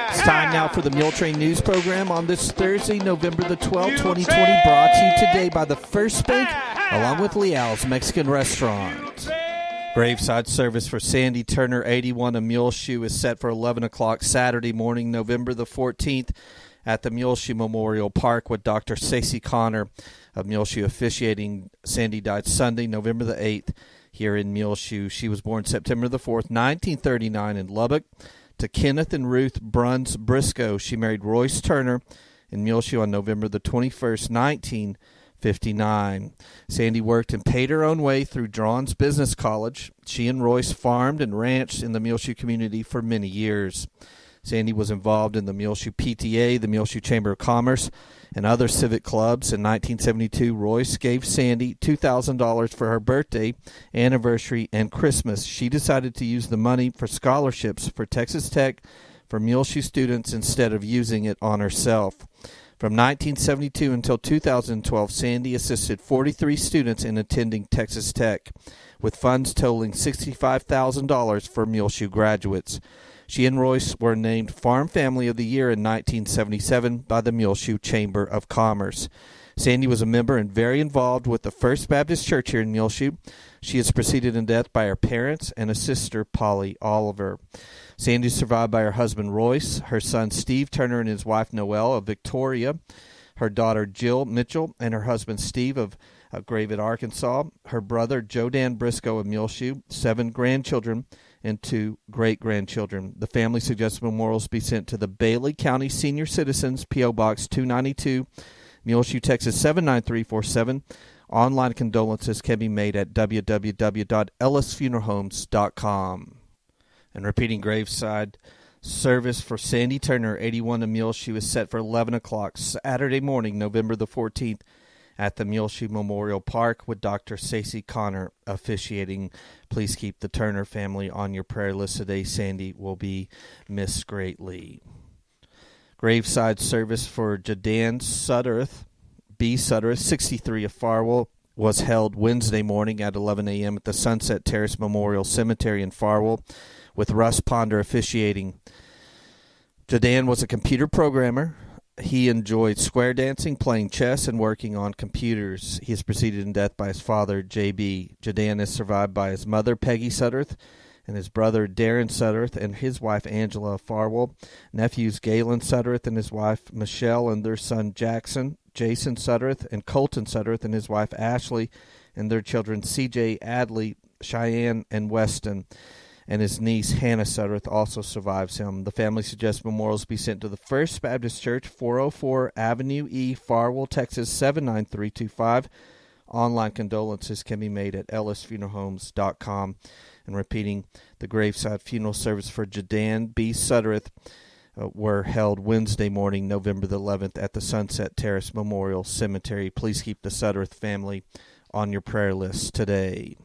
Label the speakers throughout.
Speaker 1: It's time now for the Muletrain News Program on this Thursday, November the 12th, 2020, brought to you today by the First Bank, along with Leal's Mexican Restaurant. Graveside service for Sandy Turner, 81, of Muleshoe, is set for 11 o'clock Saturday morning, November the 14th, at the Muleshoe Memorial Park, with Dr. Stacey Connor of Muleshoe officiating. Sandy died Sunday, November the 8th, here in Muleshoe. She was born September the 4th, 1939, in Lubbock. To Kenneth and Ruth Bruns Briscoe, she married Royce Turner in Muleshoe on November the 21st, 1959. Sandy worked and paid her own way through Drawn's Business College. She and Royce farmed and ranched in the Muleshoe community for many years. Sandy was involved in the Muleshoe PTA, the Muleshoe Chamber of Commerce, and other civic clubs. In 1972, Royce gave Sandy $2,000 for her birthday, anniversary, and Christmas. She decided to use the money for scholarships for Texas Tech for Muleshoe students instead of using it on herself. From 1972 until 2012, Sandy assisted 43 students in attending Texas Tech, with funds totaling $65,000 for Muleshoe graduates. She and Royce were named Farm Family of the Year in 1977 by the Muleshoe Chamber of Commerce. Sandy was a member and very involved with the First Baptist Church here in Muleshoe. She is preceded in death by her parents and a sister, Polly Oliver. Sandy is survived by her husband, Royce, her son, Steve Turner, and his wife, Noelle, of Victoria, her daughter, Jill Mitchell, and her husband, Steve, of Gravett, Arkansas, her brother, Joe Dan Briscoe, of Muleshoe, 7 grandchildren, and 2 great-grandchildren. The family suggests memorials be sent to the Bailey County Senior Citizens, P.O. Box 292, Muleshoe, Texas 79347. Online condolences can be made at www.ellisfuneralhomes.com. And repeating graveside service for Sandy Turner, 81, of Muleshoe, is set for 11 o'clock Saturday morning, November the 14th, at the Muleshoe Memorial Park, with Dr. Stacey Connor officiating. Please keep the Turner family on your prayer list today. Sandy will be missed greatly. Graveside service for Jadan Sutterth, B. Sutterth, 63, of Farwell, was held Wednesday morning at 11 a.m. at the Sunset Terrace Memorial Cemetery in Farwell, with Russ Ponder officiating. Jadan was a computer programmer. He enjoyed square dancing, playing chess, and working on computers. He is preceded in death by his father, J.B. Jadan is survived by his mother, Peggy Sutterth, and his brother, Darren Sutterth, and his wife, Angela Farwell, nephews, Galen Sutterth and his wife, Michelle, and their son, Jason Sutterth, and Colton Sutterth and his wife, Ashley, and their children, C.J., Adley, Cheyenne, and Weston. And his niece, Hannah Sutterth, also survives him. The family suggests memorials be sent to the First Baptist Church, 404 Avenue E, Farwell, Texas, 79325. Online condolences can be made at ellisfuneralhomes.com. And repeating, the graveside funeral service for Jadan B. Sutterth were held Wednesday morning, November the 11th, at the Sunset Terrace Memorial Cemetery. Please keep the Sutterth family on your prayer list today.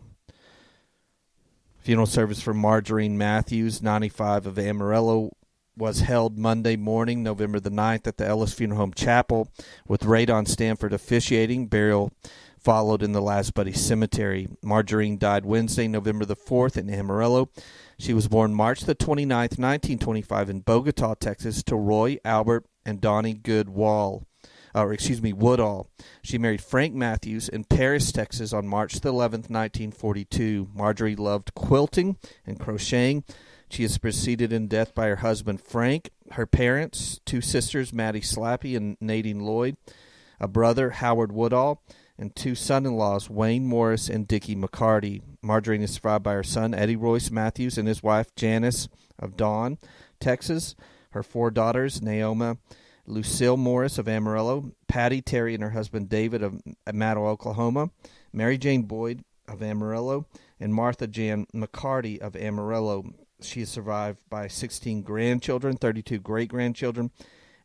Speaker 1: Funeral service for Margarine Matthews, 95, of Amarillo, was held Monday morning, November the 9th, at the Ellis Funeral Home Chapel, with Radon Stanford officiating. Burial followed in the Last Buddy Cemetery. Margarine died Wednesday, November the 4th, in Amarillo. She was born March the 29th, 1925, in Bogota, Texas, to Roy Albert and Donnie Woodall. She married Frank Matthews in Paris, Texas, on March the 11th, 1942. Marjorie loved quilting and crocheting. She is preceded in death by her husband, Frank, her parents, 2 sisters, Maddie Slappy and Nadine Lloyd, a brother, Howard Woodall, and 2 son-in-laws, Wayne Morris and Dickie McCarty. Marjorie is survived by her son, Eddie Royce Matthews, and his wife, Janice, of Dawn, Texas, her 4 daughters, Naoma, Lucille Morris of Amarillo, Patty Terry and her husband David of Matto, Oklahoma, Mary Jane Boyd of Amarillo, and Martha Jan McCarty of Amarillo. She is survived by 16 grandchildren, 32 great-grandchildren,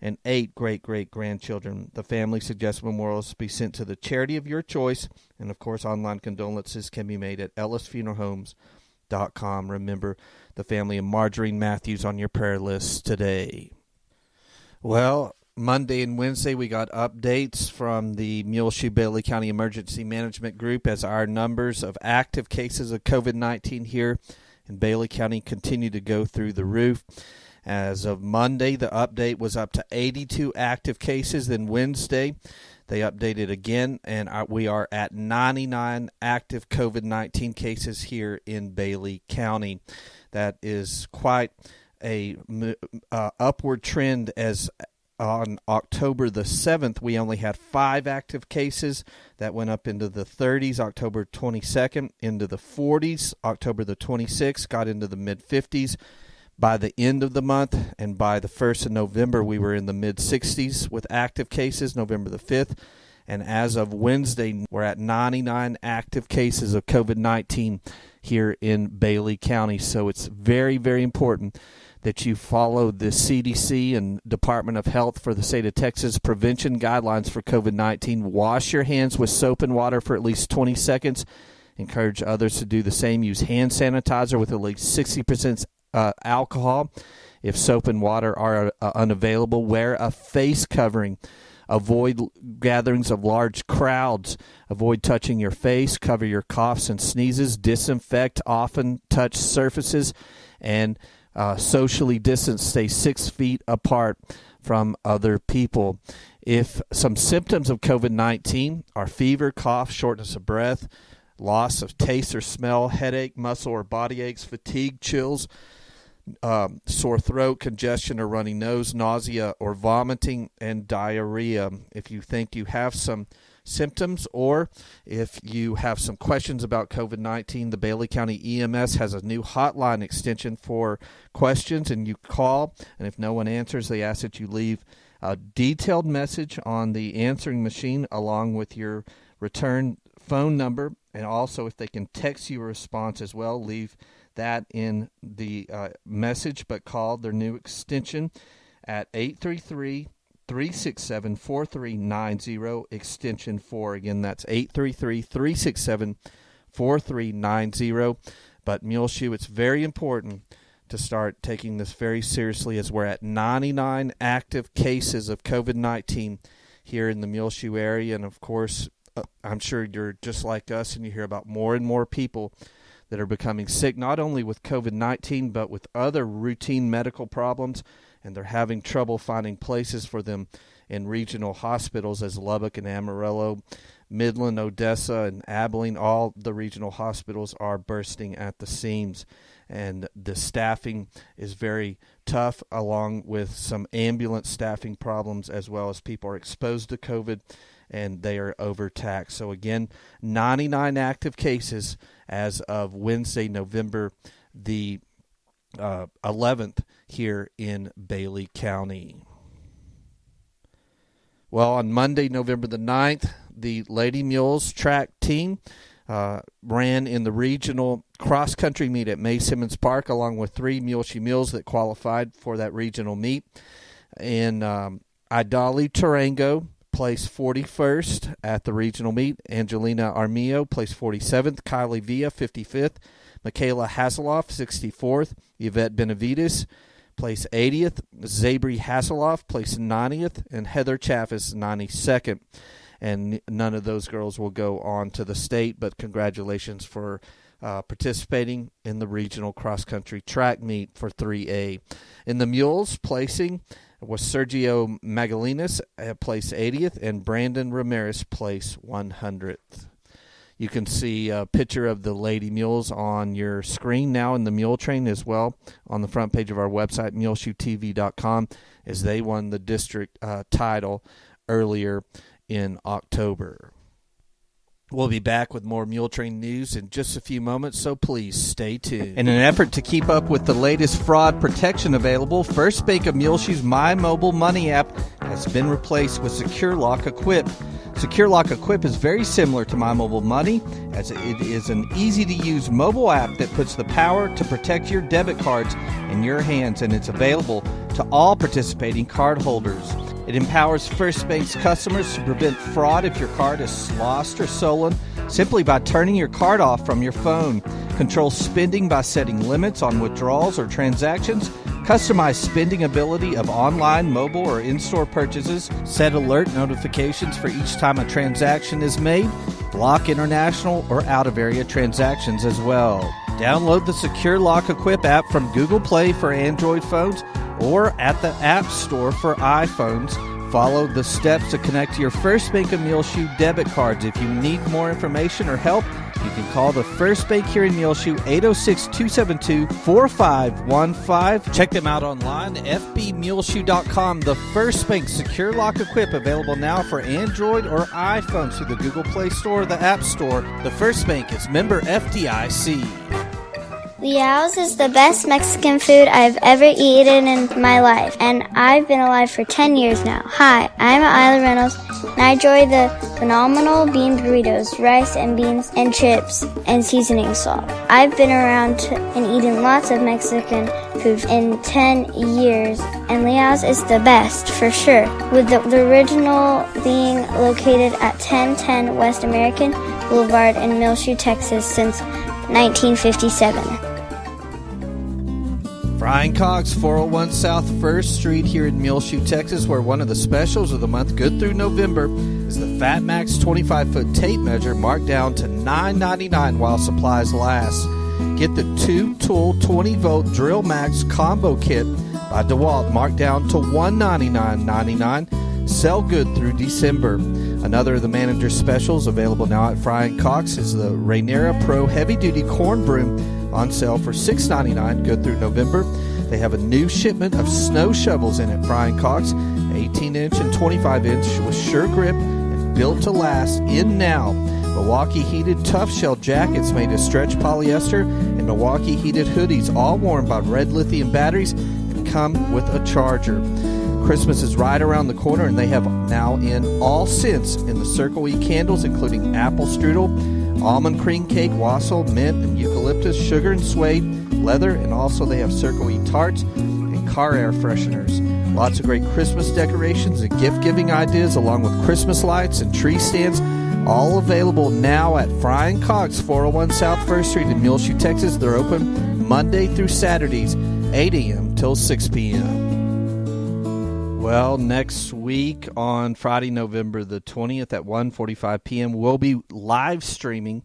Speaker 1: and 8 great-great-grandchildren. The family suggests memorials be sent to the charity of your choice, and of course online condolences can be made at ellisfuneralhomes.com. Remember the family of Margarine Matthews on your prayer list today. Well, Monday and Wednesday we got updates from the Muleshoe Bailey County Emergency Management Group as our numbers of active cases of COVID-19 here in Bailey County continue to go through the roof. As of Monday, the update was up to 82 active cases. Then Wednesday, they updated again, and we are at 99 active COVID-19 cases here in Bailey County. That is quite a upward trend, as on October the 7th, we only had 5 active cases. That went up into the 30s, October 22nd, into the 40s. October the 26th got into the mid-50s. By the end of the month, and by the 1st of November, we were in the mid-60s with active cases, November the 5th. And as of Wednesday, we're at 99 active cases of COVID-19 here in Bailey County. So it's very, very important that you follow the CDC and Department of Health for the state of Texas prevention guidelines for COVID-19. Wash your hands with soap and water for at least 20 seconds. Encourage others to do the same. Use hand sanitizer with at least 60% alcohol. If soap and water are unavailable, wear a face covering. Avoid gatherings of large crowds. Avoid touching your face. Cover your coughs and sneezes. Disinfect often touched surfaces. And socially distance. Stay 6 feet apart from other people. If some symptoms of COVID-19 are fever, cough, shortness of breath, loss of taste or smell, headache, muscle or body aches, fatigue, chills, sore throat, congestion or runny nose, nausea or vomiting, and diarrhea. If you think you have some symptoms, or if you have some questions about COVID-19, the Bailey County EMS has a new hotline extension for questions, and you call, and if no one answers, they ask that you leave a detailed message on the answering machine along with your return phone number, and also if they can text you a response as well, leave that in the message, but call their new extension at 833-367-4390, extension 4. Again, that's 833-367-4390. But Muleshoe, it's very important to start taking this very seriously, as we're at 99 active cases of COVID-19 here in the Muleshoe area. And of course, I'm sure you're just like us, and you hear about more and more people that are becoming sick, not only with COVID-19, but with other routine medical problems, and they're having trouble finding places for them in regional hospitals, as Lubbock and Amarillo, Midland, Odessa, and Abilene. All the regional hospitals are bursting at the seams, and the staffing is very tough, along with some ambulance staffing problems, as well as people are exposed to COVID, and they are overtaxed. So again, 99 active cases as of Wednesday, November the 11th here in Bailey County. Well, on Monday, November the 9th, the Lady Mules track team ran in the regional cross-country meet at May Simmons Park, along with 3 Muleshoe Mules that qualified for that regional meet. And Idali Tarango placed 41st at the regional meet. Angelina Armillo placed 47th. Kylie Villa, 55th. Michaela Hasselhoff, 64th. Yvette Benavides placed 80th. Zabri Hasselhoff placed 90th. And Heather Chaffis, 92nd. And none of those girls will go on to the state, but congratulations for participating in the regional cross-country track meet for 3A. In the Mules, placing was Sergio Magalinas, place 80th, and Brandon Ramirez, place 100th. You can see a picture of the Lady Mules on your screen now in the Muletrain as well on the front page of our website, muleshoetv.com, as they won the district title earlier in October. We'll be back with more Muletrain news in just a few moments, so please stay tuned. In an effort to keep up with the latest fraud protection available, First Bank of Muleshoe's My Mobile Money app has been replaced with SecurLOCK Equip. SecurLOCK Equip is very similar to My Mobile Money, as it is an easy-to-use mobile app that puts the power to protect your debit cards in your hands, and it's available to all participating cardholders. It empowers First Bank's customers to prevent fraud if your card is lost or stolen simply by turning your card off from your phone. Control spending by setting limits on withdrawals or transactions. Customize spending ability of online, mobile, or in-store purchases. Set alert notifications for each time a transaction is made. Block international or out-of-area transactions as well. Download the SecurLOCK Equip app from Google Play for Android phones or at the App Store for iPhones. Follow the steps to connect to your First Bank of Muleshoe debit cards. If you need more information or help, you can call the First Bank here in Muleshoe, 806-272-4515. Check them out online, fbmuleshoe.com. The First Bank SecurLOCK Equip, available now for Android or iPhones through the Google Play Store or the App Store. The First Bank is member FDIC.
Speaker 2: Leo's is the best Mexican food I've ever eaten in my life, and I've been alive for 10 years now. Hi, I'm Isla Reynolds, and I enjoy the phenomenal bean burritos, rice and beans and chips, and seasoning salt. I've been around and eaten lots of Mexican food in 10 years, and Leo's is the best, for sure, with the original being located at 1010 West American Boulevard in Muleshoe, Texas, since 1957.
Speaker 1: Frying Cogs, 401 South 1st Street here in Muleshoe, Texas, where one of the specials of the month, good through November, is the Fat Max 25-foot tape measure, marked down to $9.99 while supplies last. Get the 2-tool 20-volt Drill Max combo kit by DeWalt, marked down to $199.99. Sell good through December. Another of the manager's specials available now at Frying Cogs is the Rainera Pro Heavy Duty Corn Broom, on sale for $6.99, good through November. They have a new shipment of snow shovels in at Frying Cogs, 18-inch and 25-inch with sure grip and built to last, in now. Milwaukee heated tough shell jackets made of stretch polyester and Milwaukee heated hoodies, all worn by red lithium batteries and come with a charger. Christmas is right around the corner, and they have now in all scents in the Circle E candles, including apple strudel, almond cream cake, wassail, mint, and eucalyptus, sugar and suede, leather, and also they have Circle E tarts and car air fresheners. Lots of great Christmas decorations and gift-giving ideas, along with Christmas lights and tree stands, all available now at Frying Cogs, 401 South 1st Street in Muleshoe, Texas. They're open Monday through Saturdays, 8 a.m. till 6 p.m. Well, next week on Friday, November the 20th at 1:45 p.m., we'll be live streaming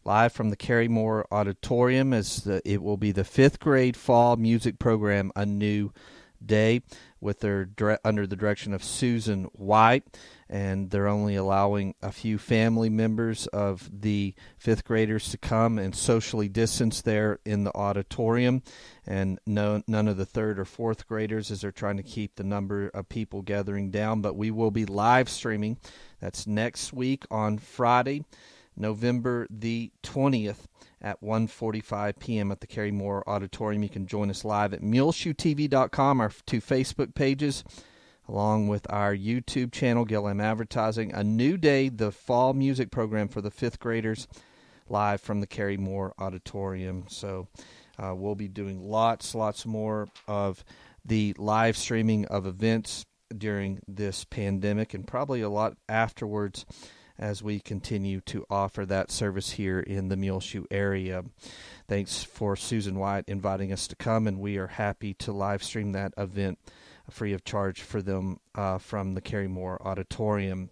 Speaker 1: live from the Carrie Moore Auditorium, as it will be the 5th grade fall music program, A New Day, with their under the direction of Susan White, and they're only allowing a few family members of the 5th graders to come and socially distance there in the auditorium, and none of the 3rd or 4th graders, as they're trying to keep the number of people gathering down. But we will be live streaming. That's next week on Friday, November the 20th at 1:45 p.m. at the Carrie Moore Auditorium. You can join us live at MuleshoeTV.com, our 2 Facebook pages, along with our YouTube channel, GLM Advertising. A New Day, the fall music program for the 5th graders, live from the Carrie Moore Auditorium. So we'll be doing lots more of the live streaming of events during this pandemic, and probably a lot afterwards, as we continue to offer that service here in the Muleshoe area. Thanks for Susan White inviting us to come, and we are happy to live stream that event free of charge for them from the Carrie Moore Auditorium.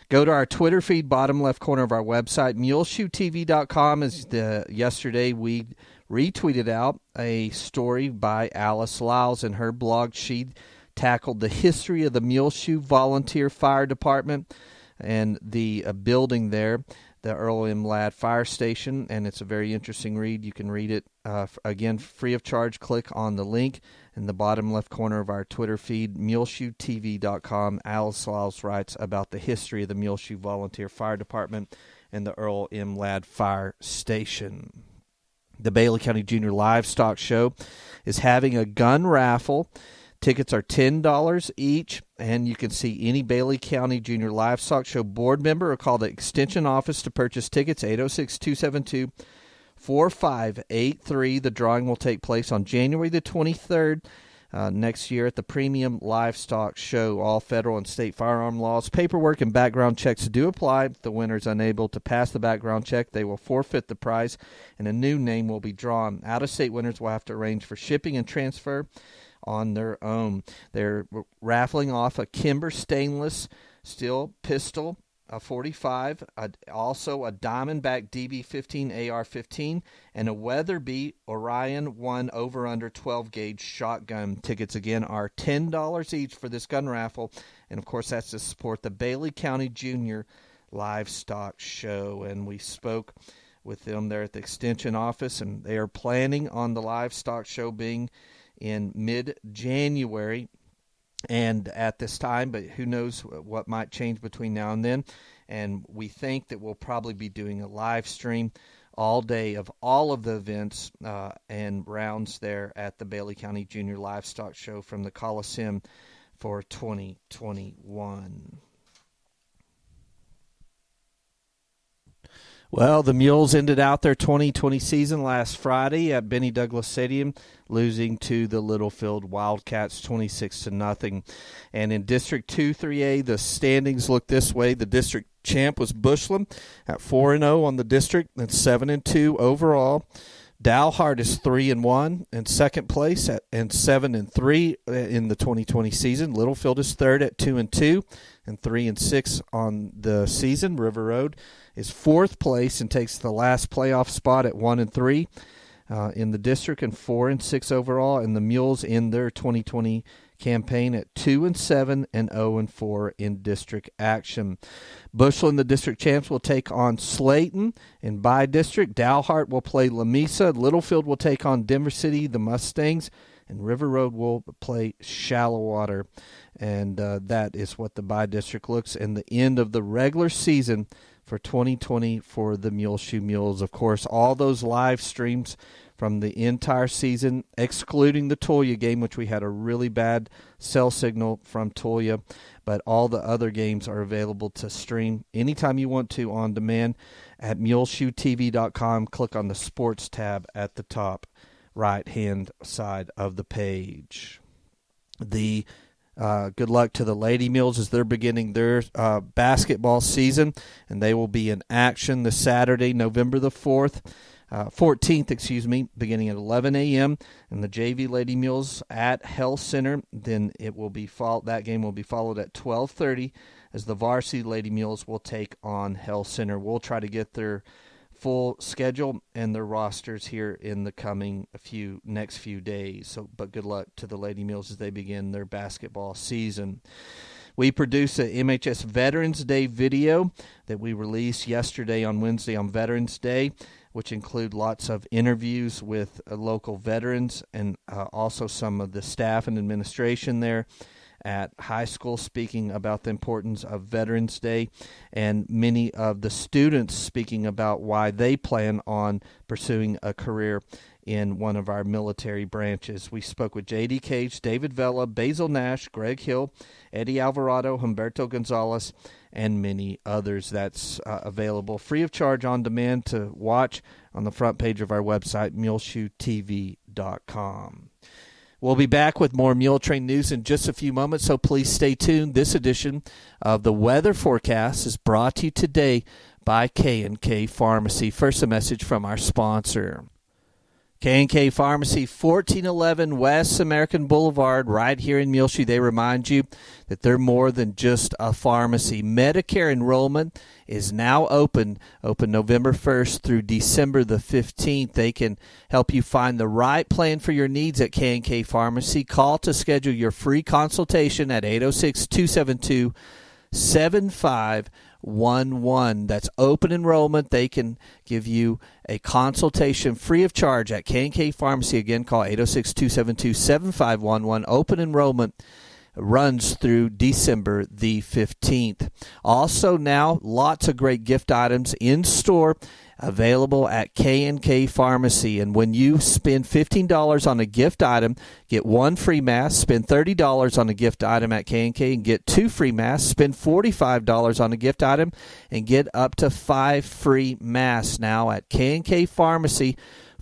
Speaker 1: Go to our Twitter feed, bottom left corner of our website. MuleshoeTV.com is yesterday we retweeted out a story by Alice Lyles in her blog. She tackled the history of the Muleshoe Volunteer Fire Department and the building there, the Earl M. Ladd Fire Station, and it's a very interesting read. You can read it, again, free of charge. Click on the link in the bottom left corner of our Twitter feed, MuleshoeTV.com. Alice Lyles writes about the history of the Muleshoe Volunteer Fire Department and the Earl M. Ladd Fire Station. The Bailey County Junior Livestock Show is having a gun raffle. Tickets are $10 each, and you can see any Bailey County Junior Livestock Show board member or call the Extension office to purchase tickets, 806-272-4583. The drawing will take place on January the 23rd next year at the Premium Livestock Show. All federal and state firearm laws, paperwork, and background checks do apply. If the winner is unable to pass the background check, they will forfeit the prize, and a new name will be drawn. Out-of-state winners will have to arrange for shipping and transfer on their own. They're raffling off a Kimber stainless steel pistol a 45, also a Diamondback DB15 AR-15, and a Weatherby Orion 1 over-under 12-gauge shotgun. Tickets, again, are $10 each for this gun raffle, and, of course, that's to support the Bailey County Junior Livestock Show. And we spoke with them there at the Extension office, and they are planning on the Livestock Show being in mid-January and at this time, but who knows what might change between now and then. And we think that we'll probably be doing a live stream all day of all of the events and rounds there at the Bailey County Junior Livestock Show from the Coliseum for 2021. Well, the Mules ended out their 2020 season last Friday at Benny Douglas Stadium, losing to the Littlefield Wildcats 26-0. And in District 2 3A, the standings look this way. The district champ was Bushland at 4-0 on the district and 7-2 overall. Dalhart is 3-1 in second place and 7-3 in the 2020 season. Littlefield is third at 2-2 and 3-6 on the season. River Road is fourth place and takes the last playoff spot at 1-3 in the district and 4-6 overall. And the Mules in their 2020 campaign at 2-7 and 0-4 in district action. Bushland, the district champs, will take on Slayton in by-district. Dalhart will play Lamesa. Littlefield will take on Denver City, the Mustangs. And River Road will play Shallowater. And that is what the by-district looks. And the end of the regular season for 2020 for the Muleshoe Mules. Of course, all those live streams from the entire season, excluding the Toyah game, which we had a really bad cell signal from Toyah, but all the other games are available to stream anytime you want to on demand at muleshoetv.com. Click on the sports tab at the top right-hand side of the page. The good luck to the Lady Mules as they're beginning their basketball season, and they will be in action this Saturday, November the 14th, beginning at 11 a.m. And the JV Lady Mules at Hell Center. Then it will be that game will be followed at 12:30 as the varsity Lady Mules will take on Hell Center. We'll try to get their full schedule and their rosters here in the coming next few days. But good luck to the Lady Mules as they begin their basketball season. We produced a MHS Veterans Day video that we released yesterday on Wednesday on Veterans Day, which include lots of interviews with local veterans and also some of the staff and administration there at high school speaking about the importance of Veterans Day, and many of the students speaking about why they plan on pursuing a career in one of our military branches. We spoke with J.D. Cage, David Vela, Basil Nash, Greg Hill, Eddie Alvarado, Humberto Gonzalez, and many others. That's available free of charge on demand to watch on the front page of our website, muleshoetv.com. We'll be back with more Muletrain news in just a few moments, so please stay tuned. This edition of the Weather Forecast is brought to you today by K&K Pharmacy. First, a message from our sponsor. K&K Pharmacy, 1411 West American Boulevard, right here in Muleshoe. They remind you that they're more than just a pharmacy. Medicare enrollment is now open November 1st through December the 15th. They can help you find the right plan for your needs at K&K Pharmacy. Call to schedule your free consultation at 806-272-7511. That's open enrollment. They can give you a consultation free of charge at K&K Pharmacy. Again, call 806-272-7511. Open enrollment runs through December the 15th. Also now, lots of great gift items in store available at K&K Pharmacy. And when you spend $15 on a gift item, get one free mask. Spend $30 on a gift item at K&K and get two free masks. Spend $45 on a gift item and get up to 5 free masks now at K&K Pharmacy,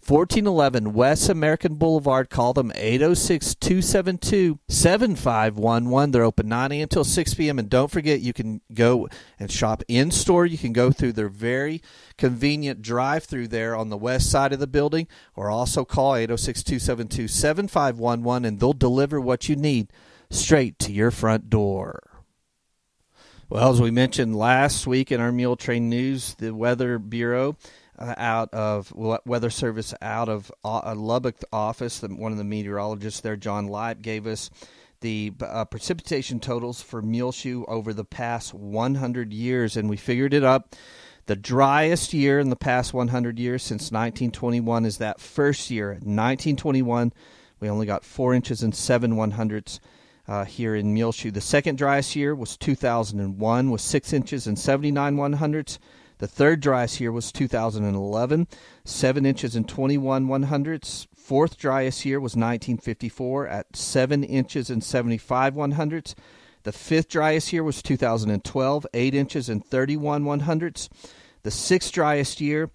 Speaker 1: 1411 West American Boulevard. Call them 806-272-7511. They're open 9 a.m. until 6 p.m. And don't forget, you can go and shop in-store. You can go through their very convenient drive-through there on the west side of the building, or also call 806-272-7511, and they'll deliver what you need straight to your front door. Well, as we mentioned last week in our Muletrain news, the Weather Bureau Weather Service out of Lubbock office, one of the meteorologists there, John Lipe, gave us the precipitation totals for Muleshoe over the past 100 years, and we figured it up. The driest year in the past 100 years since 1921 is that first year, 1921. We only got 4 inches and 7/100ths. Here in Muleshoe. The second driest year was 2001 with 6 inches and 79/100ths. The third driest year was 2011, 7 inches and 21/100ths. Fourth driest year was 1954 at 7 inches and 75/100ths. The fifth driest year was 2012, 8 inches and 31/100ths. The sixth driest year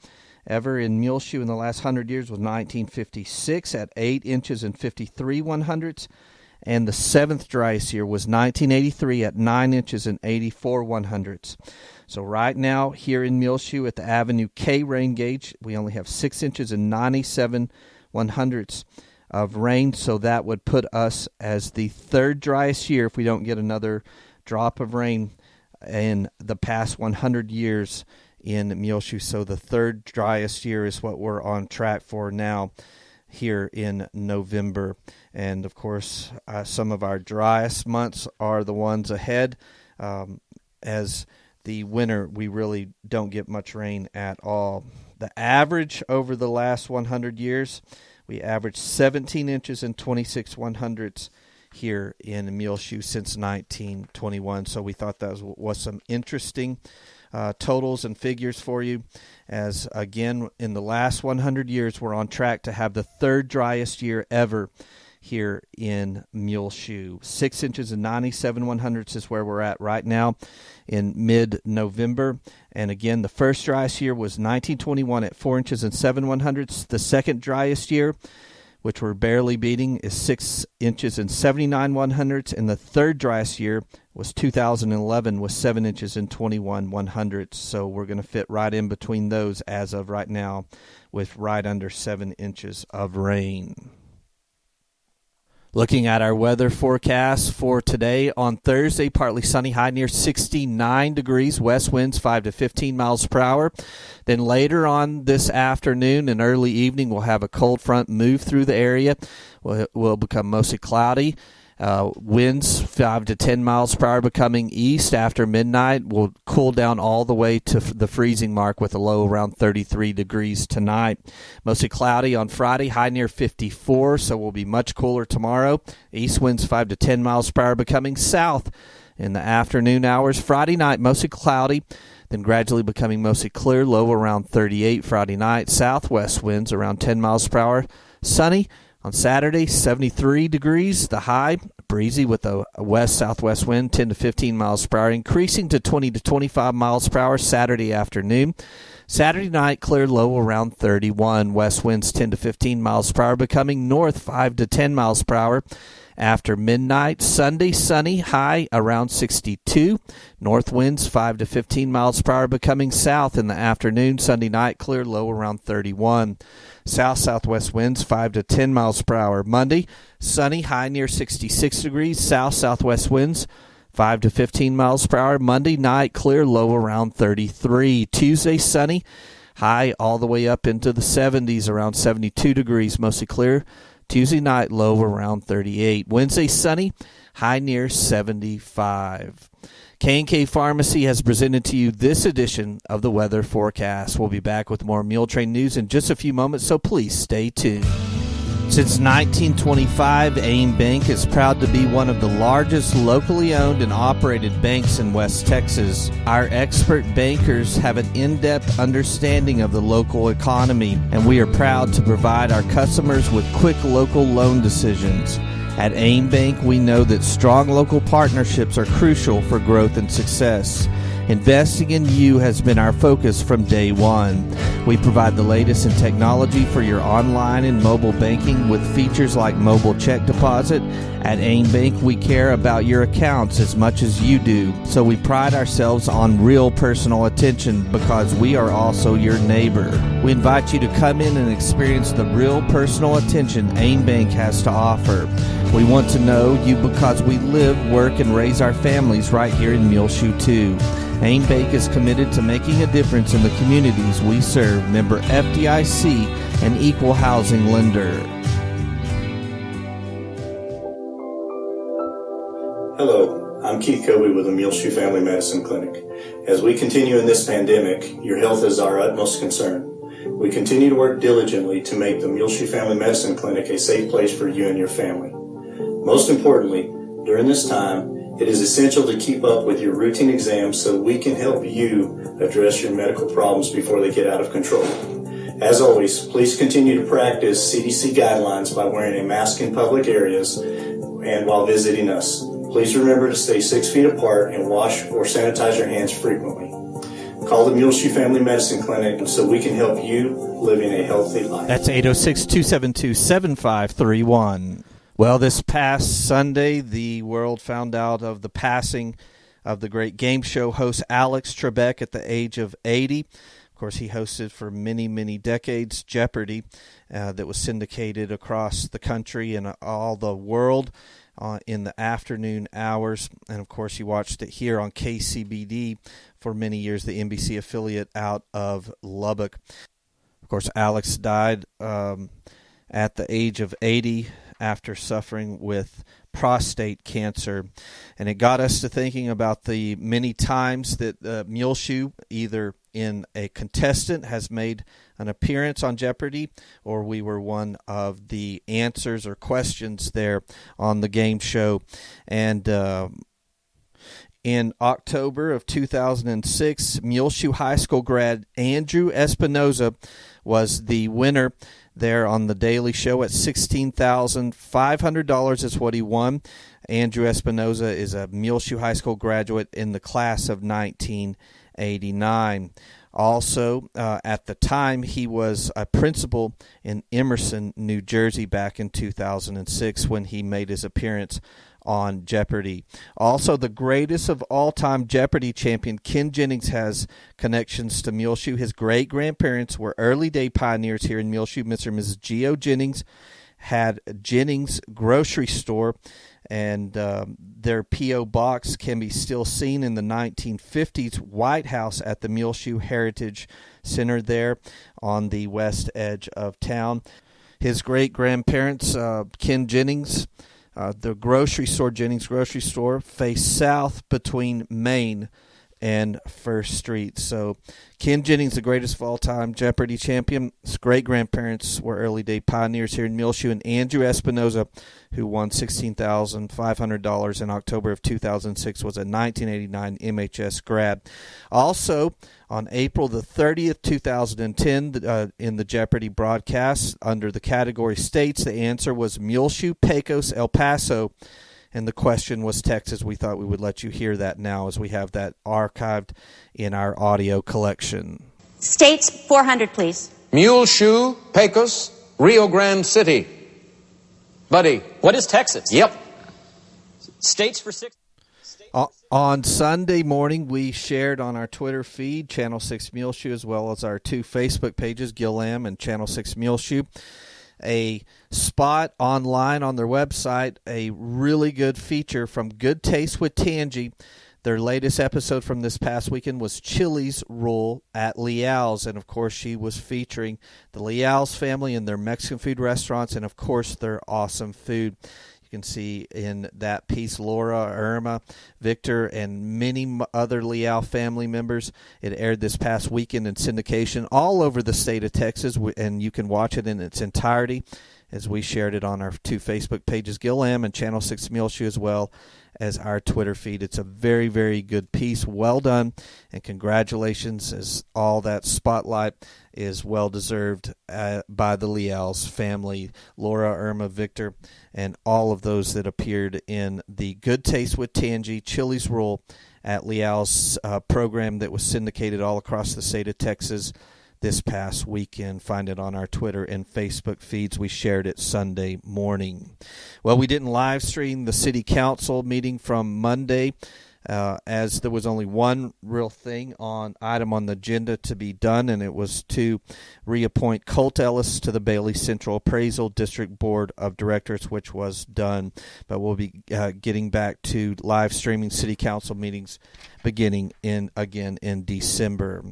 Speaker 1: ever in Muleshoe in the last 100 years was 1956 at 8 inches and 53/100ths. And the seventh driest year was 1983 at 9 inches and 84/100ths. So right now here in Muleshoe at the Avenue K rain gauge, we only have 6 inches and 97/100ths of rain. So that would put us as the third driest year if we don't get another drop of rain in the past 100 years in Muleshoe. So the third driest year is what we're on track for now here in November. And of course, some of our driest months are the ones ahead. As the winter, we really don't get much rain at all. The average over the last 100 years, we averaged 17 inches and 26/100ths here in Muleshoe since 1921. So we thought that was some interesting totals and figures for you, as again in the last 100 years we're on track to have the third driest year ever here in Muleshoe. 6 inches and 97/100ths is where we're at right now in mid-November. And again, the first driest year was 1921 at 4 inches and 7/100ths. The second driest year, which we're barely beating, is 6 inches and 79/100ths. And the third driest year was 2011 with 7 inches and 21/100ths. So we're going to fit right in between those as of right now with right under 7 inches of rain. Looking at our weather forecast for today, on Thursday, partly sunny, high near 69 degrees, west winds 5 to 15 miles per hour. Then later on this afternoon and early evening, we'll have a cold front move through the area. Will become mostly cloudy. Winds 5 to 10 miles per hour becoming east after midnight. Will cool down all the way to the freezing mark with a low around 33 degrees tonight. Mostly cloudy on Friday, high near 54, so we'll be much cooler tomorrow. East winds 5 to 10 miles per hour becoming south in the afternoon hours. Friday night, mostly cloudy, then gradually becoming mostly clear, low around 38 Friday night. Southwest winds around 10 miles per hour. Sunny on Saturday, 73 degrees, the high, breezy with a west-southwest wind, 10 to 15 miles per hour, increasing to 20 to 25 miles per hour Saturday afternoon. Saturday night, clear, low around 31. West winds 10 to 15 miles per hour, becoming north 5 to 10 miles per hour after midnight. Sunday, sunny, high around 62. North winds 5 to 15 miles per hour, becoming south in the afternoon. Sunday night, clear, low around 31. South-southwest winds 5 to 10 miles per hour. Monday, sunny, high near 66 degrees. South-southwest winds 5 to 15 miles per hour. Monday night, clear, low around 33. Tuesday, sunny, high all the way up into the 70s, around 72 degrees, mostly clear. Tuesday night, low around 38. Wednesday, sunny, high near 75. K&K Pharmacy has presented to you this edition of the weather forecast. We'll be back with more Muletrain news in just a few moments, so please stay tuned. Since 1925, AIM Bank is proud to be one of the largest locally owned and operated banks in West Texas. Our expert bankers have an in-depth understanding of the local economy, and we are proud to provide our customers with quick local loan decisions. At AIM Bank, we know that strong local partnerships are crucial for growth and success. Investing in you has been our focus from day one. We provide the latest in technology for your online and mobile banking with features like mobile check deposit. At AIM Bank, we care about your accounts as much as you do, so we pride ourselves on real personal attention because we are also your neighbor. We invite you to come in and experience the real personal attention AIM Bank has to offer. We want to know you because we live, work, and raise our families right here in Muleshoe, too. Aim Bake is committed to making a difference in the communities we serve. Member FDIC, an equal housing lender.
Speaker 3: Hello, I'm Keith Kobe with the Muleshoe Family Medicine Clinic. As we continue in this pandemic, your health is our utmost concern. We continue to work diligently to make the Muleshoe Family Medicine Clinic a safe place for you and your family. Most importantly, during this time, it is essential to keep up with your routine exams so we can help you address your medical problems before they get out of control. As always, please continue to practice CDC guidelines by wearing a mask in public areas and while visiting us. Please remember to stay 6 feet apart and wash or sanitize your hands frequently. Call the Muleshoe Family Medicine Clinic so we can help you living a healthy life.
Speaker 1: That's 806-272-7531. Well, this past Sunday, the world found out of the passing of the great game show host Alex Trebek at the age of 80. Of course, he hosted for many, many decades Jeopardy! That was syndicated across the country and all the world in the afternoon hours. And, of course, you watched it here on KCBD for many years, the NBC affiliate out of Lubbock. Of course, Alex died at the age of 80 after suffering with prostate cancer. And it got us to thinking about the many times that Muleshoe, either in a contestant, has made an appearance on Jeopardy, or we were one of the answers or questions there on the game show. And in October of 2006, Muleshoe High School grad Andrew Espinoza was the winner there on the Daily Show at $16,500 is what he won. Andrew Espinoza is a Muleshoe High School graduate in the class of 1989. Also, at the time, he was a principal in Emerson, New Jersey back in 2006 when he made his appearance on Jeopardy! Also, the greatest of all-time Jeopardy! Champion Ken Jennings has connections to Muleshoe. His great-grandparents were early-day pioneers here in Muleshoe. Mr. and Mrs. Geo Jennings had Jennings Grocery Store, and their P.O. box can be still seen in the 1950s White House at the Muleshoe Heritage Center there on the west edge of town. His great-grandparents, Ken Jennings, the grocery store, Jennings Grocery Store, faced south between Main and First Street. So Ken Jennings, the greatest of all time Jeopardy! Champion. His great-grandparents were early-day pioneers here in Muleshoe. And Andrew Espinoza, who won $16,500 in October of 2006, was a 1989 MHS grad. Also, on April the 30th, 2010, in the Jeopardy! Broadcast, under the category States, the answer was Muleshoe, Pecos, El Paso, and the question was Texas. We thought we would let you hear that now as we have that archived in our audio collection.
Speaker 4: States, 400, please.
Speaker 5: Muleshoe, Pecos, Rio Grande City. Buddy.
Speaker 6: What is Texas?
Speaker 5: Yep.
Speaker 6: States for 6.
Speaker 1: On Sunday morning, we shared on our Twitter feed, Channel 6 Muleshoe, as well as our two Facebook pages, Gil Lamb and Channel 6 Muleshoe, a spot online on their website, a really good feature from Good Taste with Tangi. Their latest episode from this past weekend was Chili's Roll at Leal's, and of course she was featuring the Leal's family and their Mexican food restaurants, and of course their awesome food. You can see in that piece Laura, Irma, Victor, and many other Leal family members. It aired this past weekend in syndication all over the state of Texas, and you can watch it in its entirety as we shared it on our two Facebook pages, Gil Lamb and Channel 6 Muleshoe, as well as our Twitter feed. It's a very, very good piece. Well done, and congratulations, as all that spotlight is well-deserved by the Leal's family, Laura, Irma, Victor, and all of those that appeared in the Good Taste with Tangi, Chili's Roll at Leal's program that was syndicated all across the state of Texas this past weekend. Find it on our Twitter and Facebook feeds. We shared it Sunday morning. Well, we didn't live stream the city council meeting from Monday as there was only one real item on the agenda to be done, and it was to reappoint Colt Ellis to the Bailey Central Appraisal District Board of Directors, which was done. But we'll be getting back to live streaming city council meetings beginning again in December.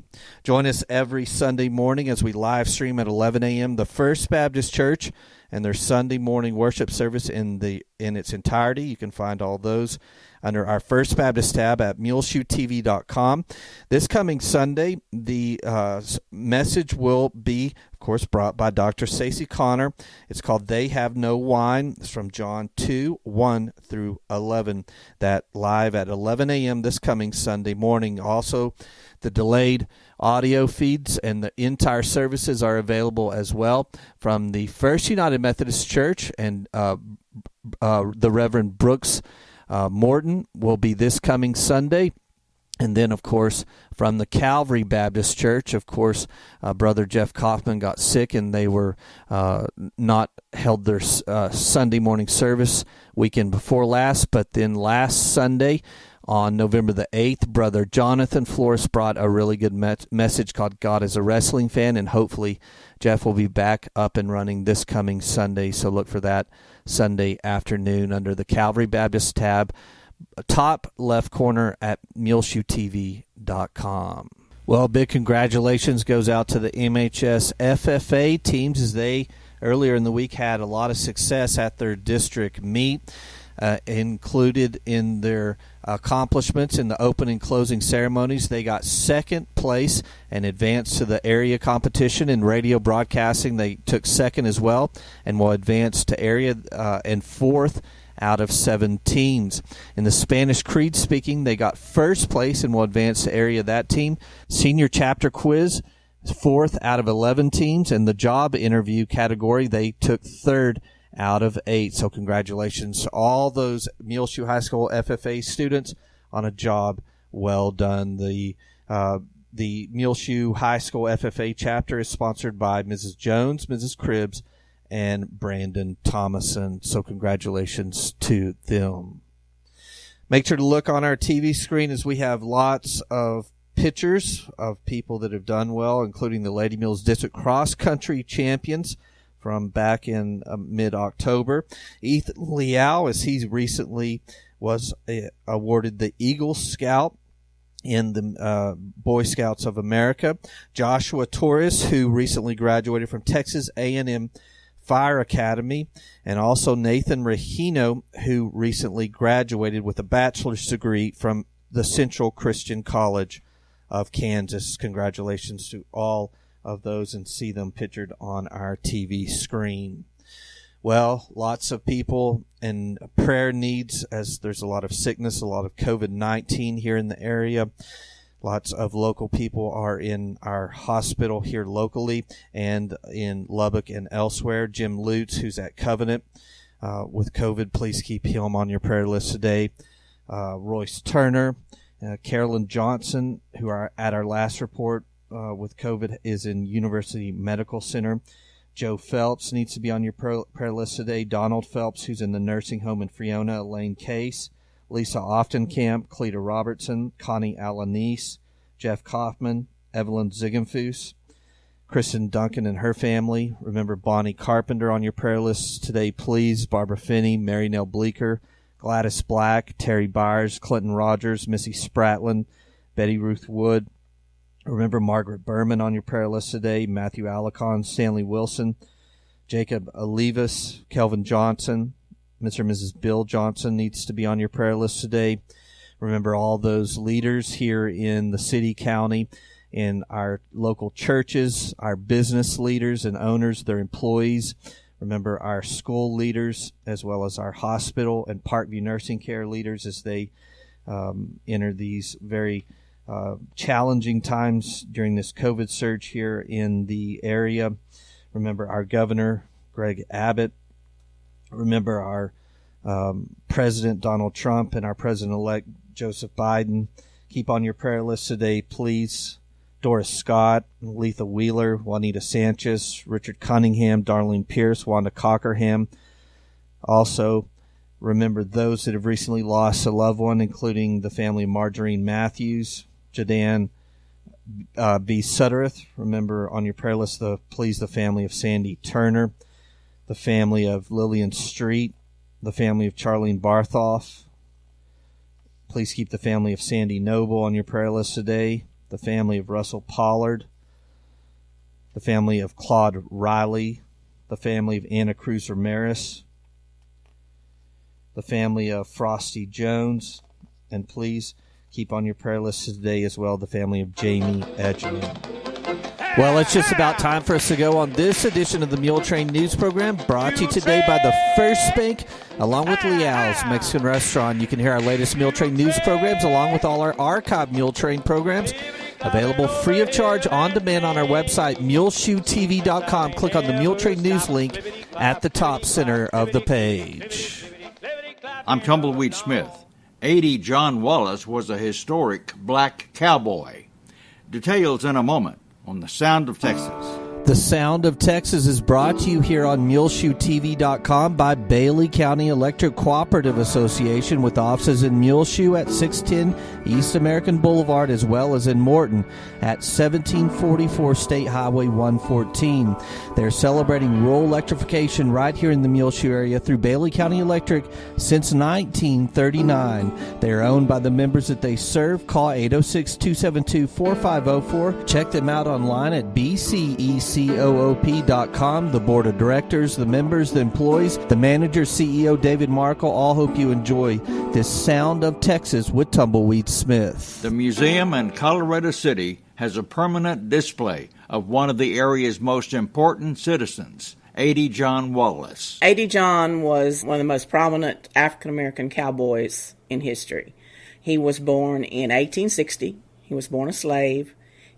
Speaker 1: Join us every Sunday morning as we live stream at 11 a.m. the First Baptist Church and their Sunday morning worship service in its entirety. You can find all those under our First Baptist tab at muleshoetv.com. This coming Sunday, the message will be, of course, brought by Dr. Stacey Connor. It's called They Have No Wine. It's from John 2, 1 through 11. That live at 11 a.m. this coming Sunday morning. Also, the delayed audio feeds and the entire services are available as well from the First United Methodist Church, and the Reverend Brooks Morton will be this coming Sunday. And then, of course, from the Calvary Baptist Church, of course, Brother Jeff Kaufman got sick, and they were not held their Sunday morning service weekend before last. But then last Sunday, on November the 8th, Brother Jonathan Flores brought a really good message called God is a Wrestling Fan, and hopefully Jeff will be back up and running this coming Sunday. So look for that Sunday afternoon under the Calvary Baptist tab, top left corner at muleshoetv.com. Well, big congratulations goes out to the MHS FFA teams as they earlier in the week had a lot of success at their district meet. Included in their accomplishments in the open and closing ceremonies, they got second place and advanced to the area competition in radio broadcasting. They took second as well and will advance to area and fourth out of 7 teams. In the Spanish Creed speaking, they got first place and will advance to area that team. Senior chapter quiz, 4th out of 11 teams. And the job interview category, they took 3rd out of 8. So congratulations to all those Muleshoe High School FFA students on a job well done. The Muleshoe High School FFA chapter is sponsored by Mrs. Jones, Mrs. Cribbs, and Brandon Thomason. So congratulations to them. Make sure to look on our TV screen as we have lots of pictures of people that have done well, including the Lady Mules District Cross Country Champions from back in mid-October. Ethan Liao, as he recently was awarded the Eagle Scout in the Boy Scouts of America. Joshua Torres, who recently graduated from Texas A&M Fire Academy, and also Nathan Regino, who recently graduated with a bachelor's degree from the Central Christian College of Kansas. Congratulations to all of those, and see them pictured on our TV screen. Well, lots of people and prayer needs as there's a lot of sickness, a lot of COVID-19 here in the area. Lots of local people are in our hospital here locally and in Lubbock and elsewhere. Jim Lutz, who's at Covenant with COVID, please keep him on your prayer list today. Royce Turner, Carolyn Johnson, who are at our last report with COVID, is in University Medical Center. Joe Phelps needs to be on your prayer list today. Donald Phelps, who's in the nursing home in Friona. Elaine Case, Lisa Oftenkamp, Cleta Robertson, Connie Alanis, Jeff Kaufman, Evelyn Ziegenfuss, Kristen Duncan and her family. Remember Bonnie Carpenter on your prayer list today, please. Barbara Finney, Mary Nell Bleeker, Gladys Black, Terry Byers, Clinton Rogers, Missy Spratland, Betty Ruth Wood. Remember Margaret Berman on your prayer list today, Matthew Alicon, Stanley Wilson, Jacob Olivas, Kelvin Johnson, Mr. and Mrs. Bill Johnson needs to be on your prayer list today. Remember all those leaders here in the city, county, in our local churches, our business leaders and owners, their employees. Remember our school leaders as well as our hospital and Parkview Nursing Care leaders as they enter these very challenging times during this COVID surge here in the area. Remember our governor, Greg Abbott. Remember our President Donald Trump and our President-elect Joseph Biden. Keep on your prayer list today, please. Doris Scott, Letha Wheeler, Juanita Sanchez, Richard Cunningham, Darlene Pierce, Wanda Cockerham. Also, Remember those that have recently lost a loved one, including the family of Margarine Matthews, Jadan B. Suttereth. Remember on your prayer list, please, the family of Sandy Turner, the family of Lillian Street, the family of Charlene Barthoff. Please keep the family of Sandy Noble on your prayer list today, the family of Russell Pollard, the family of Claude Riley, the family of Anna Cruz Ramirez, the family of Frosty Jones, and please keep on your prayer list today as well the family of Jamie Edgerman. Well, it's just about time for us to go on this edition of the Muletrain News Program, brought to you today by the First Bank, along with Leal's Mexican Restaurant. You can hear our latest Muletrain News programs, along with all our archived Muletrain programs, available free of charge on demand on our website, muleshoetv.com. Click on the Muletrain News link at the top center of the page.
Speaker 7: I'm Tumbleweed Smith. 80 John Wallace was a historic black cowboy. Details in a moment on The Sound of Texas.
Speaker 1: The Sound of Texas is brought to you here on MuleshoeTV.com by Bailey County Electric Cooperative Association, with offices in Muleshoe at 610 East American Boulevard, as well as in Morton at 1744 State Highway 114. They're celebrating rural electrification right here in the Muleshoe area through Bailey County Electric since 1939. They are owned by the members that they serve. Call 806-272-4504. Check them out online at BCECOOP.com. The board of directors, the members, the employees, the manager, CEO David Markle, all hope you enjoy this Sound of Texas with Tumbleweed Smith.
Speaker 7: The museum in Colorado City has a permanent display of one of the area's most important citizens, 80 John Wallace.
Speaker 8: 80 John was one of the most prominent African-American cowboys in history. He was born in 1860. He was born a slave.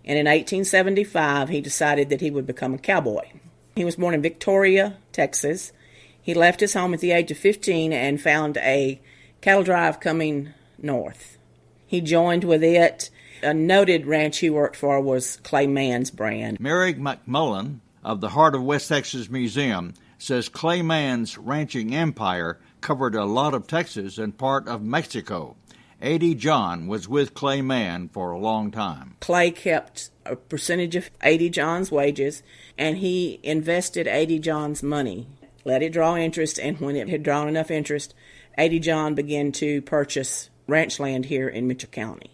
Speaker 8: And in 1875, he decided that he would become a cowboy. He was born in Victoria, Texas. He left his home at the age of 15 and found a cattle drive coming north. He joined with it. A noted ranch he worked for was Clay Mann's brand.
Speaker 7: Mary McMullen of the Heart of West Texas Museum says Clay Mann's ranching empire covered a lot of Texas and part of Mexico. 80 John was with Clay Mann for a long time.
Speaker 8: Clay kept a percentage of 80 John's wages, and he invested 80 John's money, let it draw interest, and when it had drawn enough interest, 80 John began to purchase ranch land here in Mitchell County.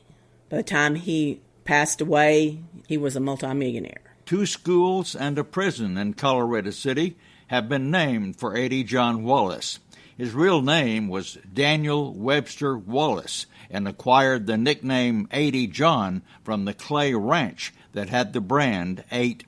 Speaker 8: By the time he passed away, he was a multimillionaire.
Speaker 7: 2 schools and a prison in Colorado City have been named for 80 John Wallace. His real name was Daniel Webster Wallace, and acquired the nickname 80 John from the Clay Ranch that had the brand 80.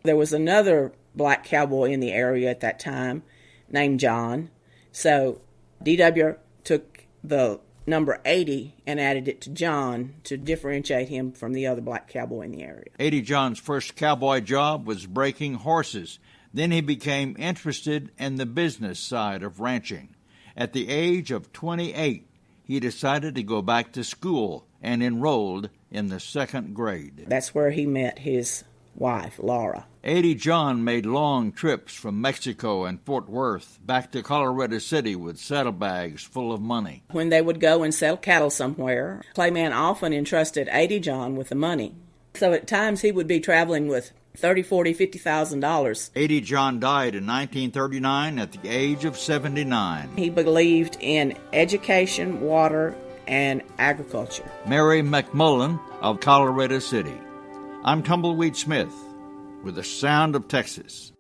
Speaker 8: There was another black cowboy in the area at that time named John, so D.W. took the number 80 and added it to John to differentiate him from the other black cowboy in the area.
Speaker 7: 80 John's first cowboy job was breaking horses. Then he became interested in the business side of ranching. At the age of 28, he decided to go back to school and enrolled in the 2nd grade.
Speaker 8: That's where he met his wife, Laura.
Speaker 7: 80 John made long trips from Mexico and Fort Worth back to Colorado City with saddlebags full of money.
Speaker 8: When they would go and sell cattle somewhere, Clay Mann often entrusted 80 John with the money. So at times he would be traveling with $30,000, $40,000, $50,000.
Speaker 7: 80 John died in 1939 at the age of 79.
Speaker 8: He believed in education, water, and agriculture.
Speaker 7: Mary McMullen of Colorado City. I'm Tumbleweed Smith with the Sound of Texas.